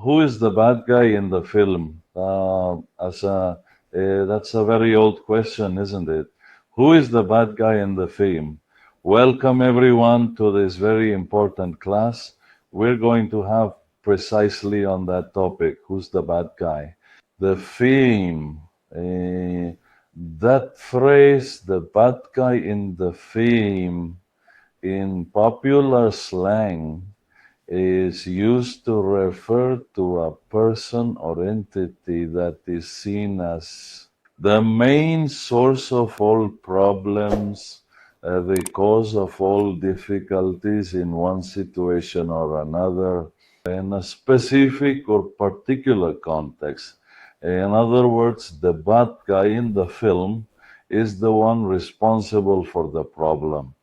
Who is the bad guy in the film? That's a very old question, isn't it? Who is the bad guy in the film? Welcome everyone to this very important class. We're going to have precisely on that topic. Who's the bad guy? The theme. That phrase, the bad guy in the theme, in popular slang, is used to refer to a person or entity that is seen as the main source of all problems, the cause of all difficulties in one situation or another, in a specific or particular context. In other words, the bad guy in the film is the one responsible for the problem.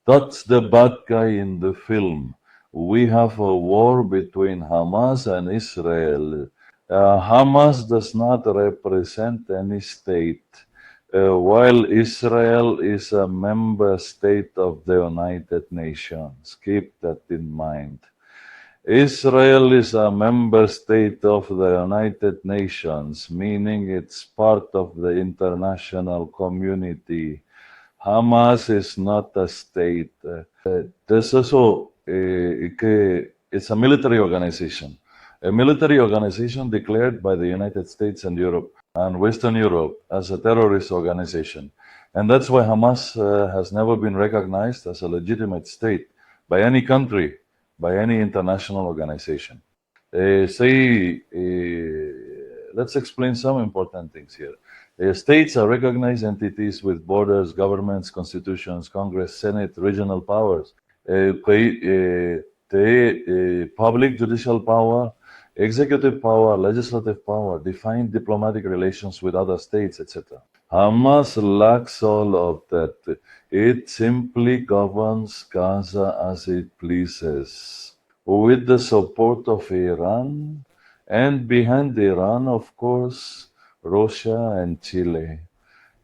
That's the bad guy in the film. We have a war between Hamas and Israel. Hamas does not represent any state, while Israel is a member state of the United Nations. Keep that in mind. Israel is a member state of the United Nations, meaning it's part of the international community. Hamas is not a state. There's also it's a military organization. A military organization declared by the United States and Europe and Western Europe as a terrorist organization. And that's why Hamas has never been recognized as a legitimate state by any country, by any international organization. Let's explain some important things here. States are recognized entities with borders, governments, constitutions, Congress, Senate, regional powers, public judicial power, executive power, legislative power, defined diplomatic relations with other states, etc. Hamas lacks all of that. It simply governs Gaza as it pleases, with the support of Iran, and behind Iran, of course, Russia and Chile.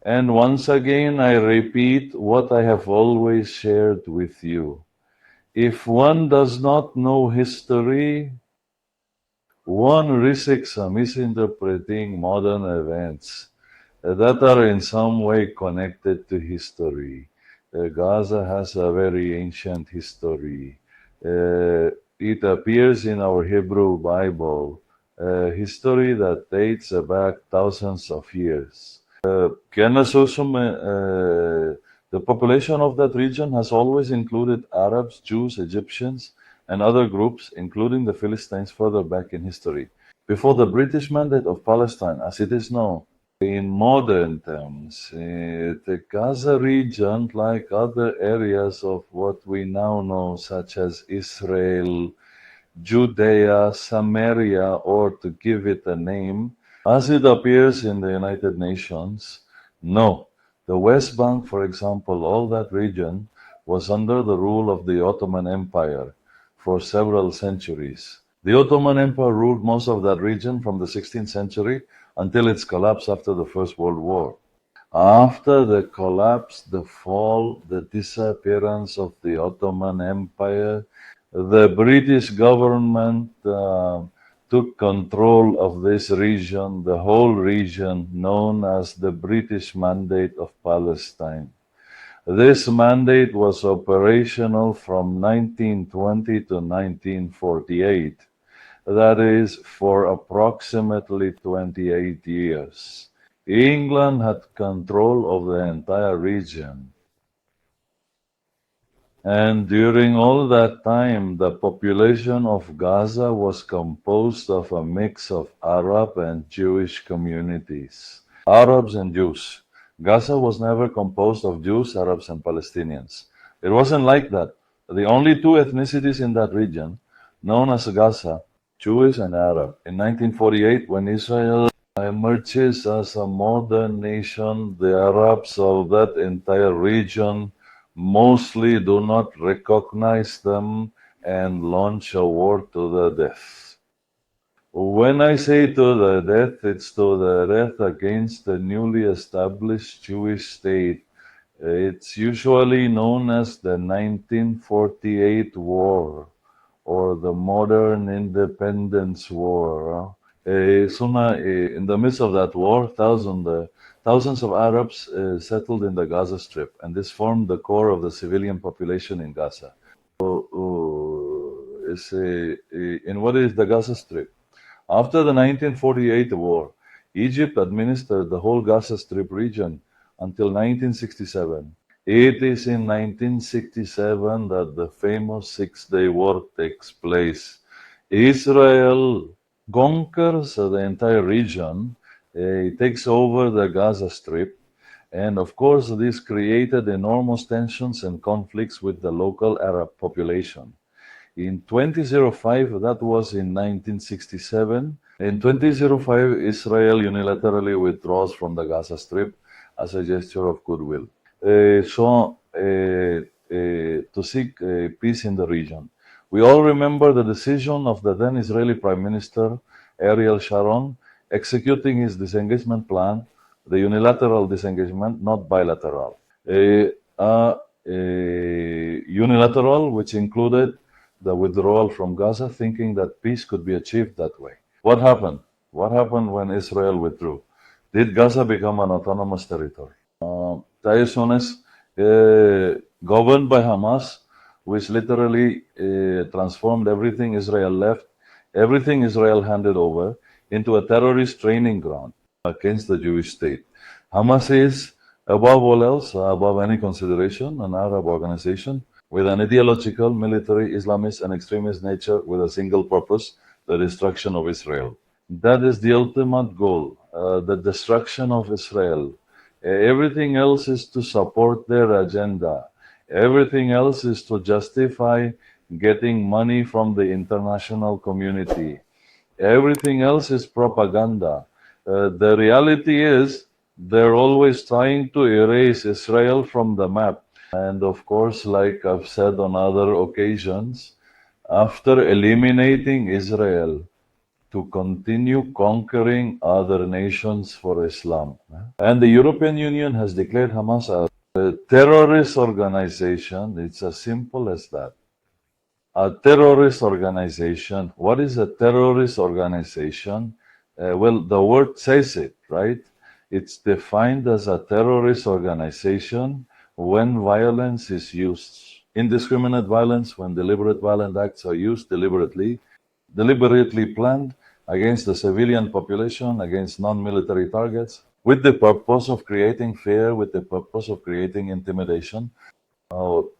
And once again, I repeat what I have always shared with you. If one does not know history, one risks misinterpreting modern events that are in some way connected to history. Gaza has a very ancient history. It appears in our Hebrew Bible, history that dates back thousands of years. The population of that region has always included Arabs, Jews, Egyptians, and other groups, including the Philistines, further back in history. Before the British Mandate of Palestine, as it is known, in modern terms, the Gaza region, like other areas of what we now know, such as Israel, Judea, Samaria, or to give it a name, as it appears in the United Nations, no. The West Bank, for example, all that region was under the rule of the Ottoman Empire for several centuries. The Ottoman Empire ruled most of that region from the 16th century until its collapse after the First World War. After the collapse, the fall, the disappearance of the Ottoman Empire, the British government took control of this region, the whole region known as the British Mandate of Palestine. This mandate was operational from 1920 to 1948. That is, for approximately 28 years. England had control of the entire region. And during all that time, the population of Gaza was composed of a mix of Arab and Jewish communities. Arabs and Jews. Gaza was never composed of Jews, Arabs, and Palestinians. It wasn't like that. The only two ethnicities in that region, known as Gaza, Jewish and Arab. In 1948, when Israel emerges as a modern nation, the Arabs of that entire region mostly do not recognize them and launch a war to the death. When I say to the death, it's to the death against the newly established Jewish state. It's usually known as the 1948 war, or the modern independence war. In the midst of that war, thousands of Arabs settled in the Gaza Strip, and this formed the core of the civilian population in Gaza. In what is the Gaza Strip? After the 1948 war, Egypt administered the whole Gaza Strip region until 1967. It is in 1967 that the famous Six-Day War takes place. Israel conquers the entire region, takes over the Gaza Strip, and of course, this created enormous tensions and conflicts with the local Arab population. In 2005, that was in 1967. In 2005, Israel unilaterally withdraws from the Gaza Strip as a gesture of goodwill. To seek peace in the region. We all remember the decision of the then Israeli Prime Minister Ariel Sharon executing his disengagement plan, the unilateral disengagement, not bilateral. Unilateral, which included the withdrawal from Gaza, thinking that peace could be achieved that way. What happened? What happened when Israel withdrew? Did Gaza become an autonomous territory? Zionist, governed by Hamas, which literally transformed everything Israel left, everything Israel handed over, into a terrorist training ground against the Jewish state. Hamas is, above all else, above any consideration, an Arab organization with an ideological, military, Islamist, and extremist nature with a single purpose, the destruction of Israel. That is the ultimate goal, the destruction of Israel. Everything else is to support their agenda. Everything else is to justify getting money from the international community. Everything else is propaganda. The reality is they're always trying to erase Israel from the map. And of course, like I've said on other occasions, after eliminating Israel, to continue conquering other nations for Islam. And the European Union has declared Hamas a terrorist organization. It's as simple as that. A terrorist organization. What is a terrorist organization? Well, the word says it, right? It's defined as a terrorist organization when violence is used. Indiscriminate violence, when deliberate violent acts are used deliberately planned against the civilian population, against non-military targets, with the purpose of creating fear, with the purpose of creating intimidation, with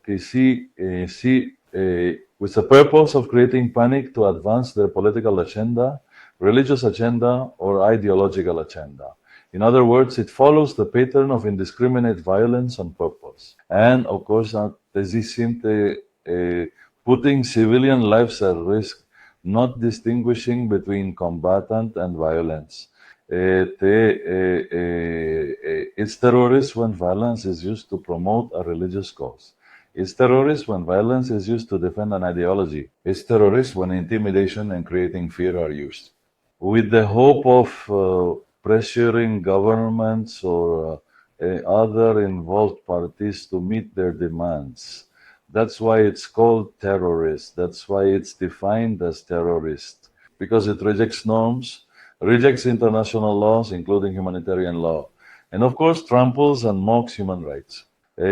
the purpose of creating panic to advance their political agenda, religious agenda, or ideological agenda. In other words, it follows the pattern of indiscriminate violence on purpose. And of course, putting civilian lives at risk, not distinguishing between combatant and violence. It's terrorist when violence is used to promote a religious cause. It's terrorist when violence is used to defend an ideology. It's terrorist when intimidation and creating fear are used. With the hope of pressuring governments or other involved parties to meet their demands. That's why it's called terrorist. That's why it's defined as terrorist, because it rejects norms, rejects international laws, including humanitarian law, and of course tramples and mocks human rights. On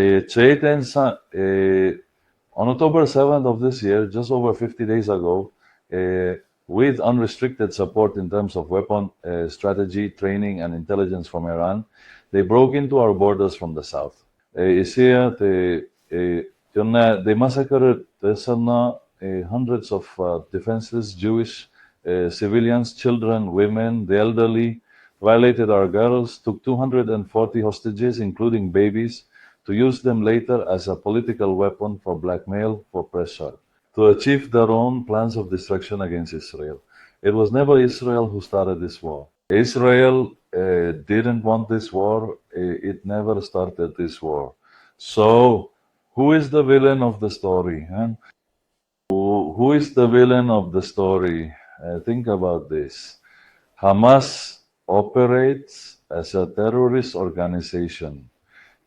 October 7th of this year, just over 50 days ago, with unrestricted support in terms of weapon strategy, training, and intelligence from Iran, they broke into our borders from the south. They massacred hundreds of defenseless Jewish civilians, children, women, the elderly, violated our girls, took 240 hostages, including babies, to use them later as a political weapon for blackmail, for pressure, to achieve their own plans of destruction against Israel. It was never Israel who started this war. Israel didn't want this war. It never started this war. So, who is the villain of the story? Huh? Who is the villain of the story? Think about this. Hamas operates as a terrorist organization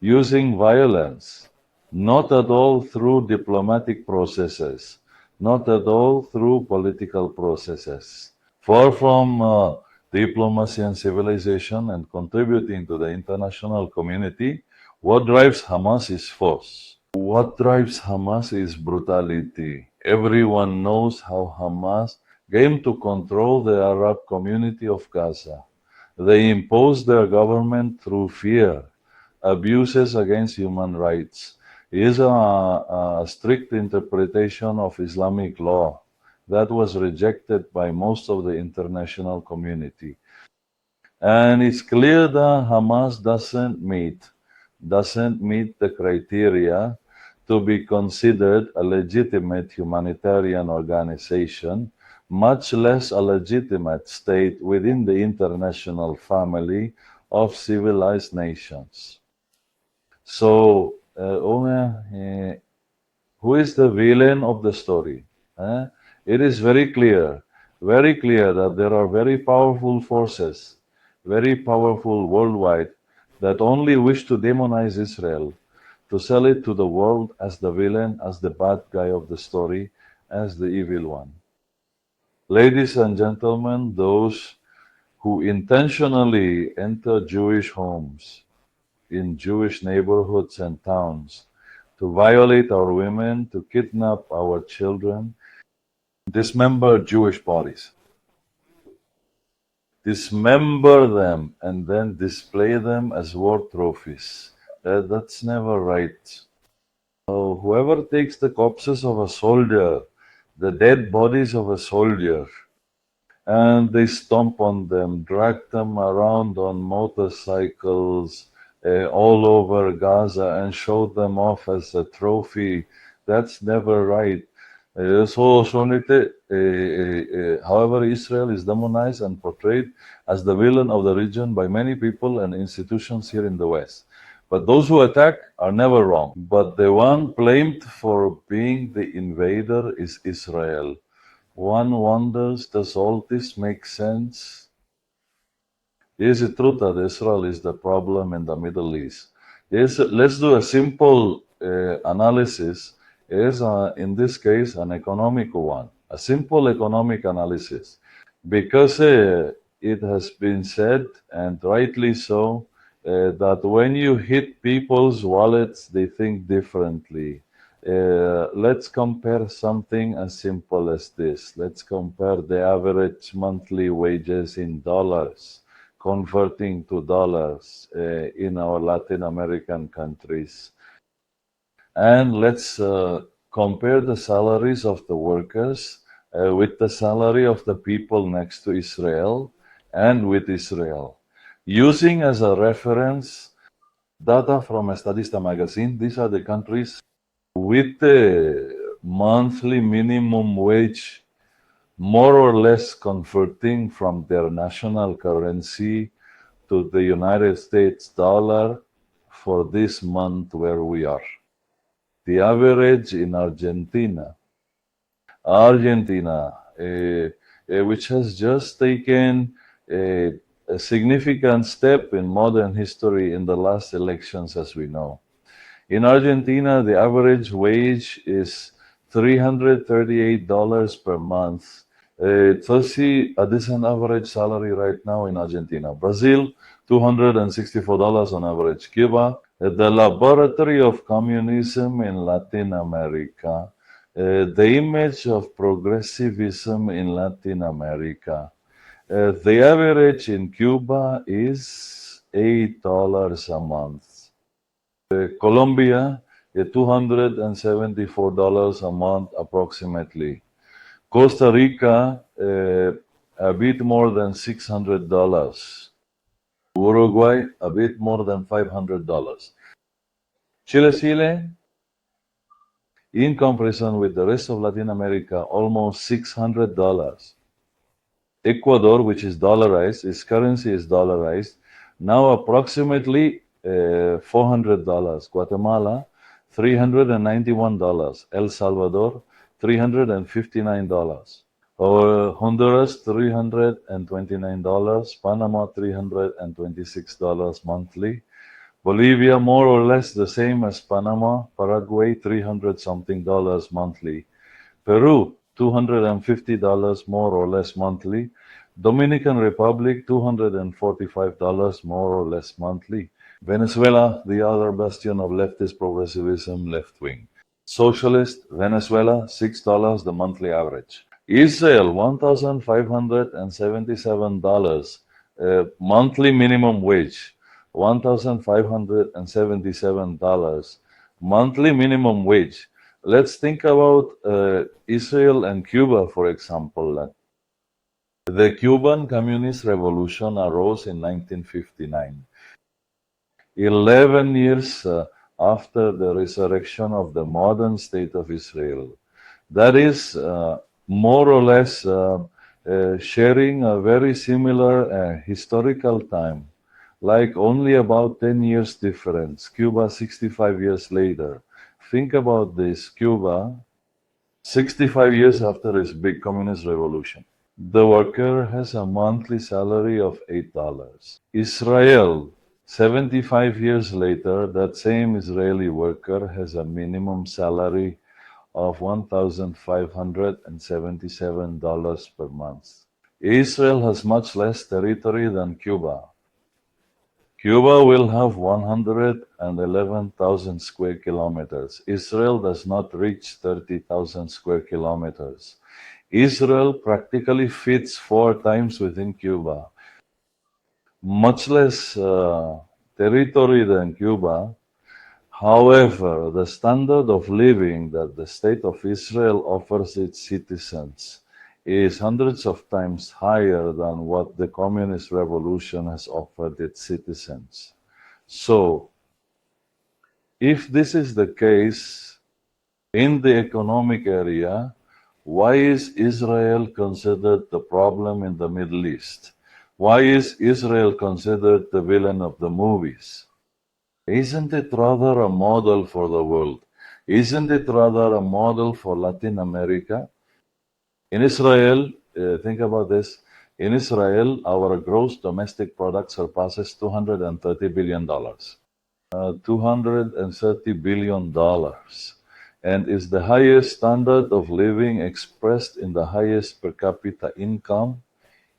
using violence, not at all through diplomatic processes, not at all through political processes. Far from diplomacy and civilization and contributing to the international community, what drives Hamas is force. What drives Hamas is brutality. Everyone knows how Hamas came to control the Arab community of Gaza. They imposed their government through fear, abuses against human rights, is a strict interpretation of Islamic law that was rejected by most of the international community. And it's clear that Hamas doesn't meet the criteria to be considered a legitimate humanitarian organization, much less a legitimate state within the international family of civilized nations. So, who is the villain of the story? It is very clear that there are very powerful forces, very powerful worldwide, that only wish to demonize Israel, to sell it to the world as the villain, as the bad guy of the story, as the evil one. Ladies and gentlemen, those who intentionally enter Jewish homes, in Jewish neighborhoods and towns, to violate our women, to kidnap our children, dismember Jewish bodies, dismember them, and then display them as war trophies. That's never right. Whoever takes the corpses of a soldier, the dead bodies of a soldier, and they stomp on them, drag them around on motorcycles all over Gaza and show them off as a trophy. That's never right. However, Israel is demonized and portrayed as the villain of the region by many people and institutions here in the West. But those who attack are never wrong. But the one blamed for being the invader is Israel. One wonders, does all this make sense? Is it true that Israel is the problem in the Middle East? Yes, let's do a simple analysis. Is in this case an economic one, a simple economic analysis, because it has been said, and rightly so, that when you hit people's wallets, they think differently. Let's compare something as simple as this. Let's compare the average monthly wages in dollars, converting to dollars in our Latin American countries. And let's compare the salaries of the workers with the salary of the people next to Israel and with Israel. Using as a reference data from Estadista magazine, these are the countries with the monthly minimum wage more or less converting from their national currency to the United States dollar for this month where we are. The average in Argentina, which has just taken a significant step in modern history in the last elections, as we know. In Argentina, the average wage is $338 per month. A decent average salary right now in Argentina. Brazil, $264 on average. Cuba, the laboratory of communism in Latin America, the image of progressivism in Latin America. The average in Cuba is $8 a month. Colombia, $274 a month approximately. Costa Rica, a bit more than $600. Uruguay, a bit more than $500. Chile, in comparison with the rest of Latin America, almost $600. Ecuador, which is dollarized, its currency is dollarized, now approximately $400. Guatemala, $391. El Salvador, $359. Honduras, $329. Panama, $326 monthly. Bolivia, more or less the same as Panama. Paraguay, $300 something monthly. Peru, $250 more or less monthly. Dominican Republic, $245 more or less monthly. Venezuela, the other bastion of leftist progressivism, left wing. Socialist, Venezuela, $6 the monthly average. Israel, $1,577 monthly minimum wage. $1,577 monthly minimum wage. Let's think about Israel and Cuba, for example. The Cuban Communist Revolution arose in 1959. 11 years after the resurrection of the modern state of Israel. That is more or less sharing a very similar historical time, like only about 10 years difference. Cuba 65 years later. Think about this, Cuba 65 years after its big communist revolution. The worker has a monthly salary of $8. Israel, 75 years later, that same Israeli worker has a minimum salary of $1,577 per month. Israel has much less territory than Cuba. Cuba will have 111,000 square kilometers. Israel does not reach 30,000 square kilometers. Israel practically fits 4 times within Cuba. Much less territory than Cuba. However, the standard of living that the State of Israel offers its citizens is hundreds of times higher than what the Communist Revolution has offered its citizens. So, if this is the case in the economic area, why is Israel considered the problem in the Middle East? Why is Israel considered the villain of the movies? Isn't it rather a model for the world? Isn't it rather a model for Latin America? In Israel, think about this. In Israel, our gross domestic product surpasses $230 billion. $230 billion and is the highest standard of living expressed in the highest per capita income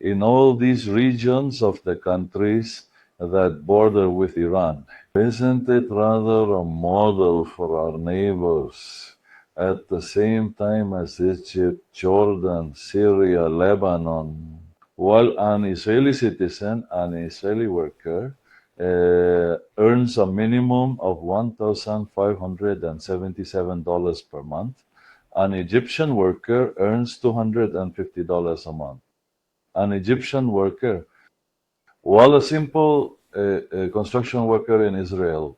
in all these regions of the countries that border with Iran. Isn't it rather a model for our neighbors at the same time as Egypt, Jordan, Syria, Lebanon? While an Israeli citizen, an Israeli worker, earns a minimum of $1,577 per month, an Egyptian worker earns $250 a month. An Egyptian worker, while a simple construction worker in Israel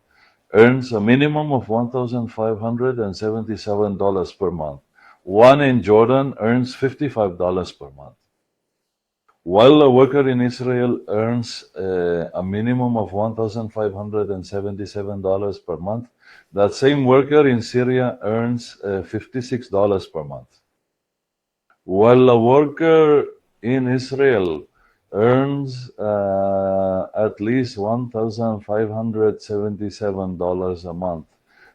earns a minimum of $1,577 per month. One in Jordan earns $55 per month. While a worker in Israel earns a minimum of $1,577 per month, that same worker in Syria earns $56 per month. While a worker in Israel earns at least $1,577 a month,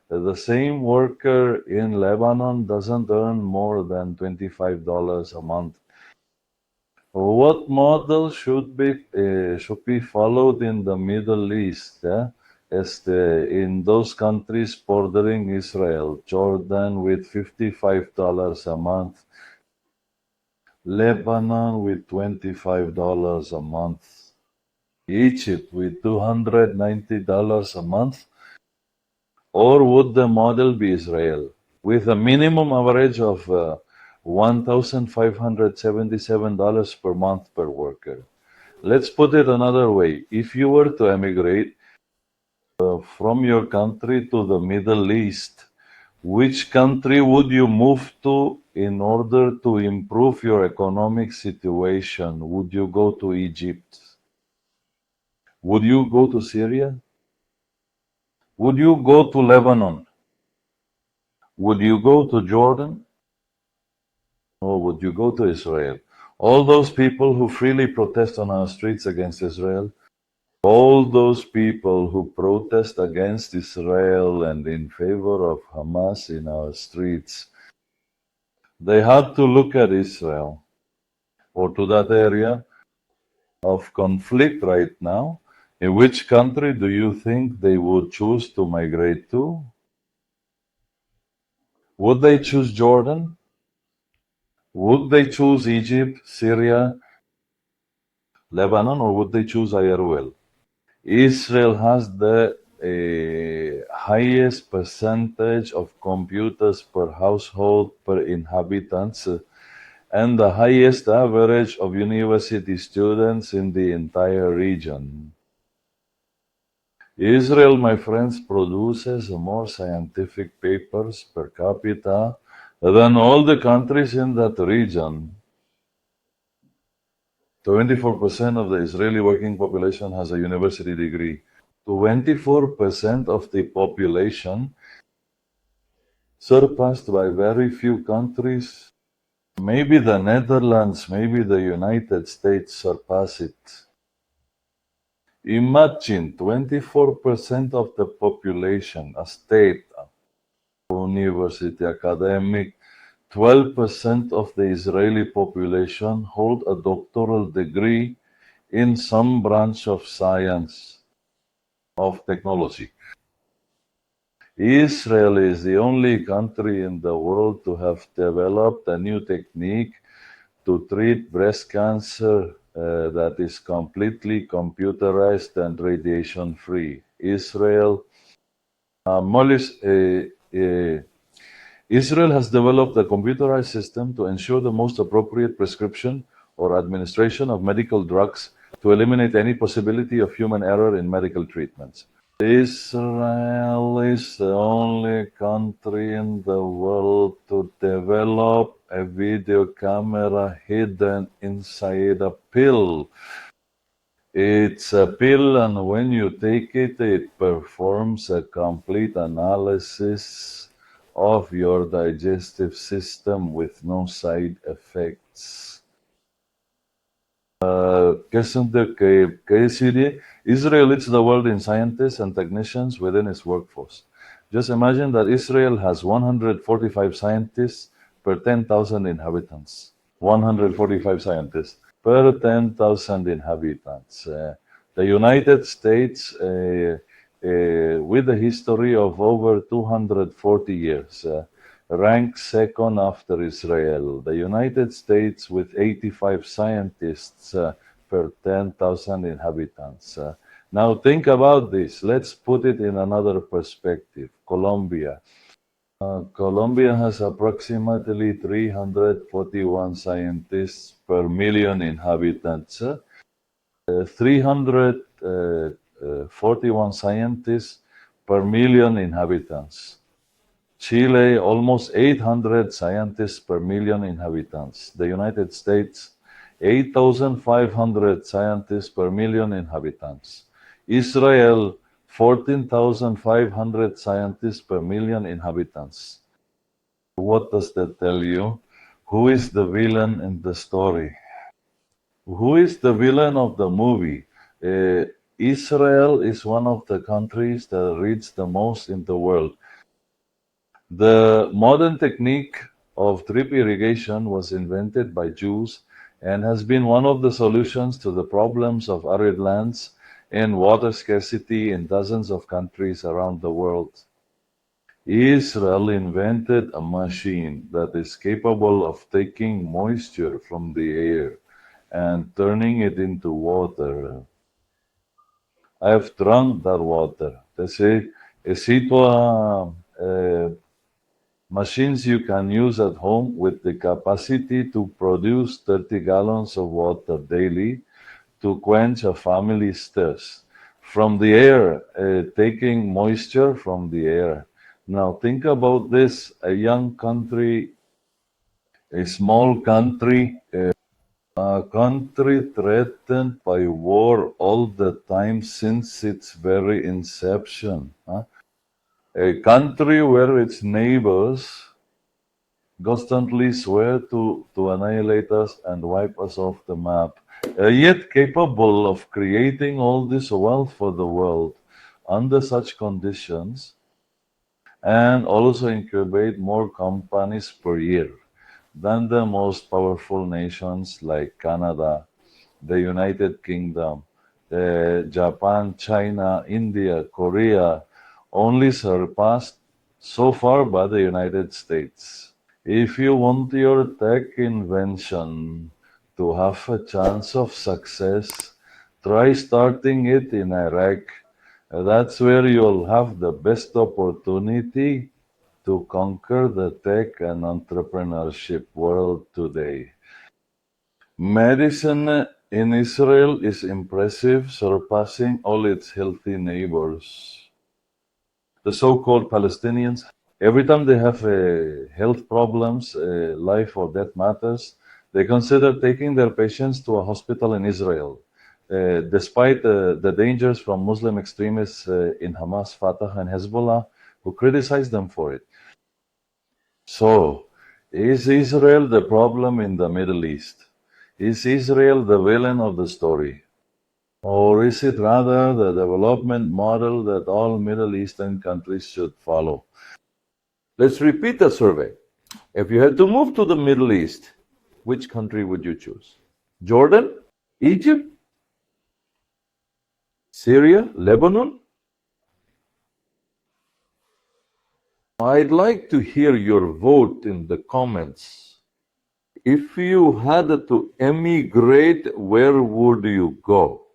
the same worker in Lebanon doesn't earn more than $25 a month. What model should be followed in the Middle East? In those countries bordering Israel, Jordan with $55 a month, Lebanon with $25 a month, Egypt with $290 a month, or would the model be Israel with a minimum average of $1,577 per month per worker? Let's put it another way. If you were to emigrate from your country to the Middle East, which country would you move to in order to improve your economic situation? Would you go to Egypt? Would you go to Syria? Would you go to Lebanon? Would you go to Jordan? Or would you go to Israel? All those people who freely protest on our streets against Israel, all those people who protest against Israel and in favor of Hamas in our streets, They had to look at Israel or to that area of conflict right now. In which country do you think they would choose to migrate to? Would they choose Jordan? Would they choose Egypt, Syria, Lebanon, or would they choose Ireland? Israel has the highest percentage of computers per household per inhabitants and the highest average of university students in the entire region. Israel, my friends, produces more scientific papers per capita than all the countries in that region. 24% of the Israeli working population has a university degree. 24% of the population, surpassed by very few countries. Maybe the Netherlands, maybe the United States surpass it. Imagine 24% of the population, a state, university, academic, 12% of the Israeli population hold a doctoral degree in some branch of science, of technology. Israel is the only country in the world to have developed a new technique to treat breast cancer that is completely computerized and radiation free. Mollis, Israel has developed a computerized system to ensure the most appropriate prescription or administration of medical drugs to eliminate any possibility of human error in medical treatments. Israel is the only country in the world to develop a video camera hidden inside a pill. It's a pill, and when you take it, it performs a complete analysis of your digestive system with no side effects. ¿Qué decir? Israel leads the world in scientists and technicians within its workforce. Just imagine that Israel has 145 scientists per 10,000 inhabitants. 145 scientists per 10,000 inhabitants. The United States, with a history of over 240 years, ranks second after Israel. The United States with 85 scientists per 10,000 inhabitants. Now think about this. Let's put it in another perspective. Colombia. Colombia has approximately 341 scientists per million inhabitants. 341 scientists per million inhabitants. Chile, almost 800 scientists per million inhabitants. The United States, 8,500 scientists per million inhabitants. Israel, 14,500 scientists per million inhabitants. What does that tell you? Who is the villain in the story? Who is the villain of the movie? Israel is one of the countries that reads the most in the world. The modern technique of drip irrigation was invented by Jews and has been one of the solutions to the problems of arid lands and water scarcity in dozens of countries around the world. Israel invented a machine that is capable of taking moisture from the air and turning it into water. I have drunk that water. Machines you can use at home with the capacity to produce 30 gallons of water daily to quench a family's thirst. From the air, taking moisture from the air. Now think about this, a young country, a small country, a country threatened by war all the time since its very inception. A country where its neighbors constantly swear to annihilate us and wipe us off the map, yet capable of creating all this wealth for the world under such conditions and also incubate more companies per year. than the most powerful nations like Canada, the United Kingdom, Japan, China, India, Korea, only surpassed so far by the United States. If you want your tech invention to have a chance of success, try starting it in Iraq. That's where you'll have the best opportunity to conquer the tech and entrepreneurship world today. Medicine in Israel is impressive, surpassing all its healthy neighbors. The so-called Palestinians, every time they have health problems, life or death matters, they consider taking their patients to a hospital in Israel. Despite the dangers from Muslim extremists in Hamas, Fatah, and Hezbollah, who criticize them for it. So, is Israel the problem in the Middle East? Is Israel the villain of the story? Or is it rather the development model that all Middle Eastern countries should follow? Let's repeat the survey. If you had to move to the Middle East, which country would you choose? Jordan? Egypt? Syria? Lebanon? I'd like to hear your vote in the comments. If you had to emigrate, where would you go?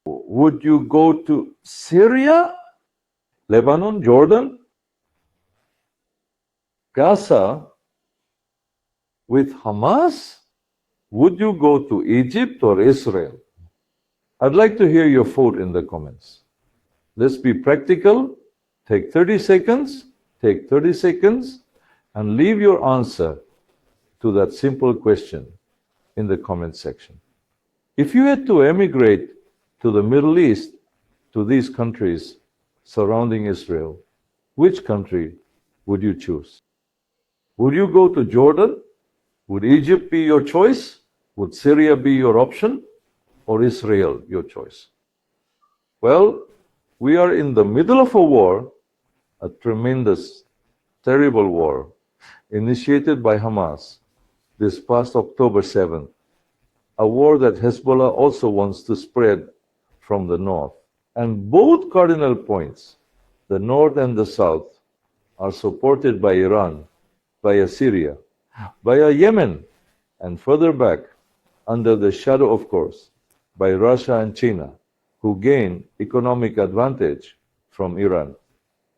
Would you go to Syria, Lebanon, Jordan, Gaza with Hamas? Would you go to Egypt or Israel? I'd like to hear your vote in the comments. Let's be practical. Take 30 seconds, and leave your answer to that simple question in the comment section. If you had to emigrate to the Middle East, to these countries surrounding Israel, which country would you choose? Would you go to Jordan? Would Egypt be your choice? Would Syria be your option? Or Israel your choice? Well, we are in the middle of a war, a tremendous, terrible war, initiated by Hamas this past October 7th, a war that Hezbollah also wants to spread from the north. And both cardinal points, the north and the south, are supported by Iran, by Syria, by Yemen, and further back, under the shadow, of course, by Russia and China, who gain economic advantage from Iran.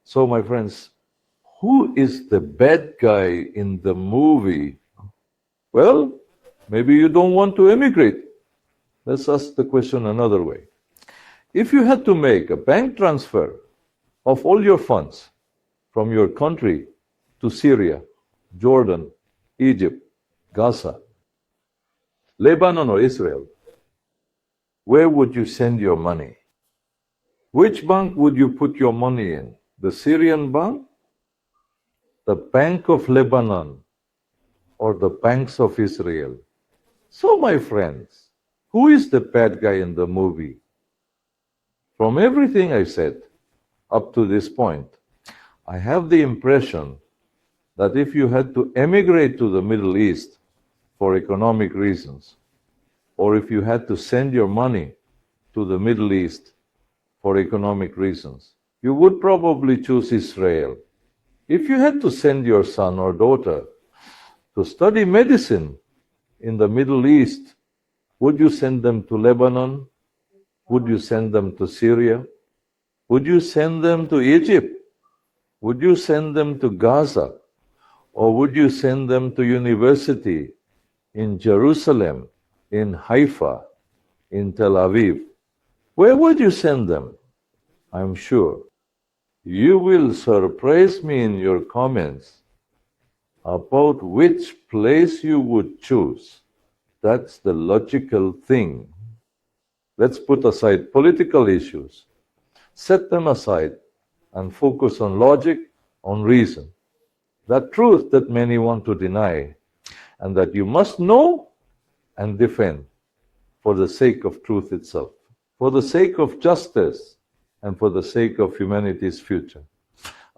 So, my friends, who is the bad guy in the movie? Well, maybe you don't want to emigrate. Let's ask the question another way. If you had to make a bank transfer of all your funds from your country to Syria, Jordan, Egypt, Gaza, Lebanon, or Israel, where would you send your money? Which bank would you put your money in? The Syrian bank, the Bank of Lebanon, or the banks of Israel? So, my friends, who is the bad guy in the movie? From everything I said up to this point, I have the impression that if you had to emigrate to the Middle East for economic reasons, or if you had to send your money to the Middle East for economic reasons, you would probably choose Israel. If you had to send your son or daughter to study medicine in the Middle East, would you send them to Lebanon? Would you send them to Syria? Would you send them to Egypt? Would you send them to Gaza? Or would you send them to university in Jerusalem, in Haifa, in Tel Aviv? Where would you send them? I'm sure you will surprise me in your comments about which place you would choose. That's the logical thing. Let's put aside political issues, set them aside, and focus on logic, on reason. That truth that many want to deny, and that you must know and defend for the sake of truth itself, for the sake of justice, and for the sake of humanity's future.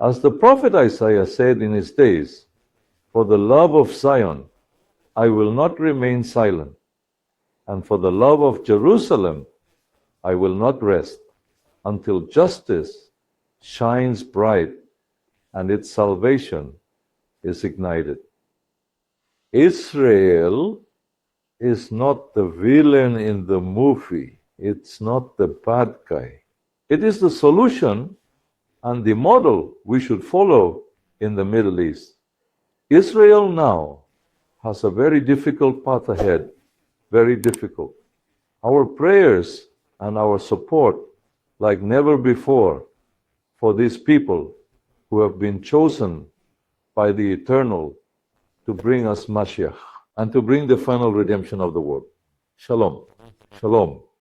As the prophet Isaiah said in his days, For the love of Zion, I will not remain silent, and for the love of Jerusalem, I will not rest until justice shines bright and its salvation is ignited. Israel is not the villain in the movie. It's not the bad guy. It is the solution and the model we should follow in the Middle East. Israel now has a very difficult path ahead, very difficult. Our prayers and our support, like never before, for these people who have been chosen by the Eternal to bring us Mashiach and to bring the final redemption of the world. Shalom. Shalom.